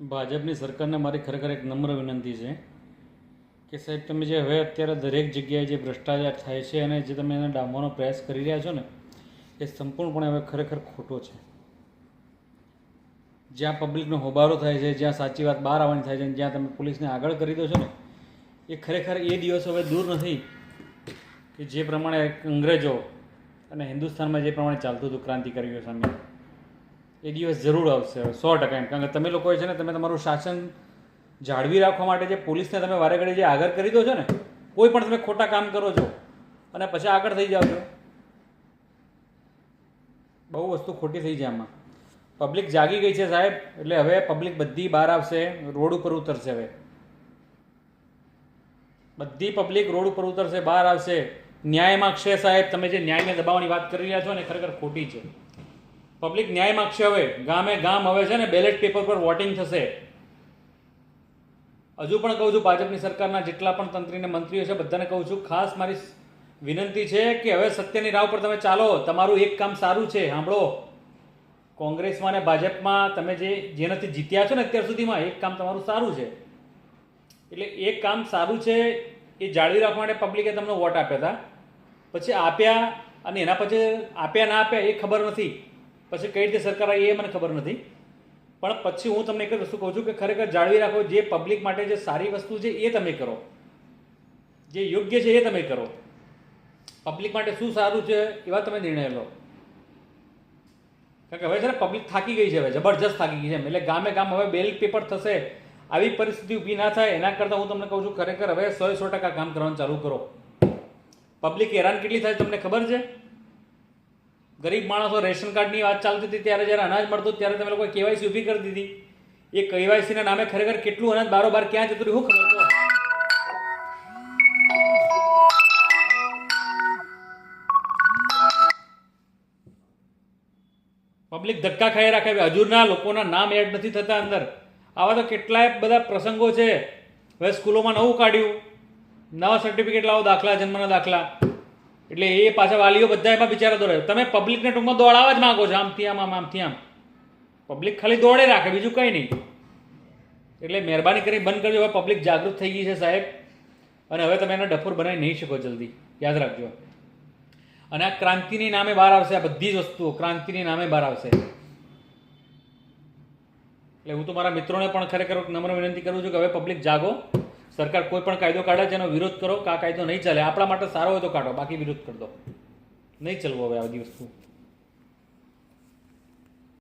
ભાજપની સરકારને મારી ખરેખર એક નમ્ર વિનંતી છે કે સાહેબ તમે જે હવે અત્યારે દરેક જગ્યાએ જે ભ્રષ્ટાચાર થાય છે અને જે તમે એને ડામવાનો પ્રયાસ કરી રહ્યા છો ને એ સંપૂર્ણપણે હવે ખરેખર ખોટો છે. જ્યાં પબ્લિકનો હોબાળો થાય છે, જ્યાં સાચી વાત બહાર આવવાની થાય છે, જ્યાં તમે પોલીસને આગળ કરી દો છો ને એ ખરેખર એ દિવસ હવે દૂર નથી કે જે પ્રમાણે અંગ્રેજો અને હિન્દુસ્તાનમાં જે પ્રમાણે ચાલતું હતું ક્રાંતિકારીઓ સામે એ દિવસ જરૂર આવશે 100%. કારણ કે તમે લોકોએ છે ને તમે તમારું શાસન જાળવી રાખવા માટે જે પોલીસને તમે વારે ઘડી જે આગળ કરી દો છો ને, કોઈ પણ તમે ખોટા કામ કરો છો અને પછી આગળ થઈ જાઓ છો, બહુ વસ્તુ ખોટી થઈ જાય આમાં. પબ્લિક જાગી ગઈ છે સાહેબ, એટલે હવે પબ્લિક બધી બહાર આવશે, રોડ ઉપર ઉતરશે. હવે બધી પબ્લિક રોડ ઉપર ઉતરશે, બહાર આવશે, ન્યાય માગશે. સાહેબ તમે જે ન્યાયને દબાવવાની વાત કરી રહ્યા છો ને ખરેખર ખોટી છે. પબ્લિક ન્યાય માગશે. હવે ગામે ગામ હવે છે ને બેલેટ પેપર પર વોટિંગ થશે. હજુ પણ કહું છું ભાજપની સરકારના જેટલા પણ તંત્રીને મંત્રીઓ છે બધાને કહું છું, ખાસ મારી વિનંતી છે કે હવે સત્યની રાહ પર તમે ચાલો. તમારું એક કામ સારું છે, સાંભળો. કોંગ્રેસમાં અને ભાજપમાં તમે જેનાથી જીત્યા છો ને અત્યાર સુધીમાં, એક કામ તમારું સારું છે. એટલે એક કામ સારું છે એ જાળવી રાખવા માટે પબ્લિકે તમને વોટ આપ્યા હતા. પછી આપ્યા અને એના પછી આપ્યા ના આપ્યા એ ખબર નથી, પછી કઈ રીતે સરકાર આવી એ મને ખબર નથી. પણ પછી હું તમને એક જ વસ્તુ કહું છું કે ખરેખર જાળવી રાખો. જે પબ્લિક માટે જે સારી વસ્તુ છે એ તમે કરો, જે યોગ્ય છે એ તમે કરો. પબ્લિક માટે શું સારું છે એવા તમે નિર્ણય લો. કારણ કે હવે છે ને પબ્લિક થાકી ગઈ છે, હવે જબરજસ્ત થાકી ગઈ છે. એટલે ગામે ગામ હવે બેલેટ પેપર થશે. આવી પરિસ્થિતિ ઊભી ના થાય એના કરતાં હું તમને કહું છું ખરેખર હવે 100% કામ કરવાનું ચાલુ કરો. પબ્લિક હેરાન કેટલી થાય તમને ખબર છે? ગરીબ માણસો, રેશન કાર્ડની વાત ચાલતી હતી ત્યારે જ્યારે અનાજ મળતું ત્યારે તમે લોકોએ કેવાયસી ઊભી કરી દીધી. એ કેવાયસીના નામે ખરેખર કેટલું અનાજ બારોબાર ક્યાં જતું રહ્યું ખબર તો? પબ્લિક ધક્કા ખાઈ રાખે. હજુરના લોકોના નામ એડ નથી થતા અંદર. આવા તો કેટલાય બધા પ્રસંગો છે. હવે સ્કૂલોમાં નવું કાઢ્યું, નવા સર્ટિફિકેટ લાવો, દાખલા, જન્મના દાખલા. એટલે એ પાછા વાલીઓ બધા એમાં બિચારા દોડે. તમે પબ્લિકને ટૂંકમાં દોડાવવા જ માંગો છો, આમથી આમ આમથી આમ. પબ્લિક ખાલી દોડે રાખે, બીજું કંઈ નહીં. એટલે મહેરબાની કરી બંધ કરજો. હવે પબ્લિક જાગૃત થઈ ગઈ છે સાહેબ, અને હવે તમે એને ડફોર બનાવી નહીં શકો જલ્દી, યાદ રાખજો. અને આ ક્રાંતિની નામે બહાર આવશે. આ બધી જ વસ્તુઓ ક્રાંતિની નામે બહાર આવશે. એટલે હું તો મારા મિત્રોને પણ ખરેખર નમ્ર વિનંતી કરું છું કે હવે પબ્લિક જાગો. સરકાર કોઈ પણ કાયદો કાઢે છે એનો વિરોધ કરો. કે આ કાયદો નહીં ચાલે, આપણા માટે સારો હોય તો કાઢો, બાકી વિરોધ કરી દો. નહીં ચાલવું હવે આ બધી વસ્તુ.